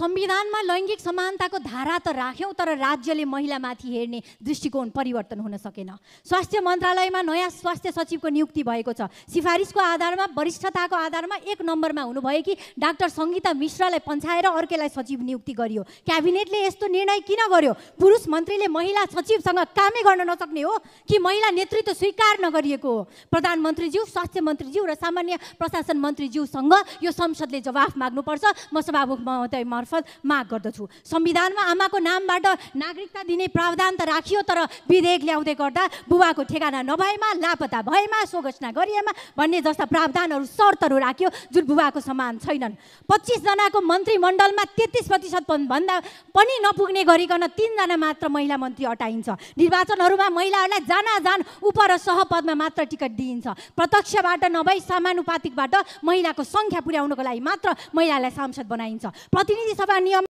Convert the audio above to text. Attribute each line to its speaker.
Speaker 1: संविधानमा लैङ्गिक समानताको धारा त राख्यौँ, तर राज्यले महिलामाथि हेर्ने दृष्टिकोण परिवर्तन हुन सकेन। स्वास्थ्य मन्त्रालयमा नयाँ स्वास्थ्य सचिवको नियुक्ति भएको छ। सिफारिसको आधारमा, वरिष्ठताको आधारमा 1 नम्बरमा हुनुभएकी डाक्टर सङ्गीता मिश्रलाई पन्छाएर अर्कैलाई सचिव नियुक्ति गरियो। क्याबिनेटले यस्तो निर्णय किन गर्यो? पुरुष मन्त्रीले महिला सचिवसँग कामै गर्न नसक्ने हो कि महिला नेतृत्व स्वीकार नगरिएको हो? प्रधानमन्त्रीज्यू, स्वास्थ्य मन्त्रीज्यू र सामान्य प्रशासन मन्त्रीज्यूसँग यो संसदले जवाफ माग्नुपर्छ। म सभामुख महोदय मार्फत माग गर्दछु। संविधानमा आमाको नामबाट नागरिकता दिने प्रावधान त राखियो, तर विधेयक ल्याउँदै गर्दा बुबाको ठेगाना नभएमा, लापता भएमा, सोघोषणा गरिएमा भन्ने जस्ता प्रावधानहरू, शर्तहरू राख्यो जुन बुबाको समान छैनन्। 25 जनाको मन्त्रीमण्डलमा 33% भन्दा पनि नपुग्ने गरिकन 3 जना मात्र महिला मन्त्री अटाइन्छ। निर्वाचनहरूमा महिलाहरूलाई जान उप र सहपदमा मात्र टिकट दिइन्छ। प्रत्यक्षबाट नभई समानुपातिकबाट महिलाको सङ्ख्या पुर्याउनको लागि मात्र महिलालाई सांसद बनाइन्छ। प्रतिनिधि सभा नियम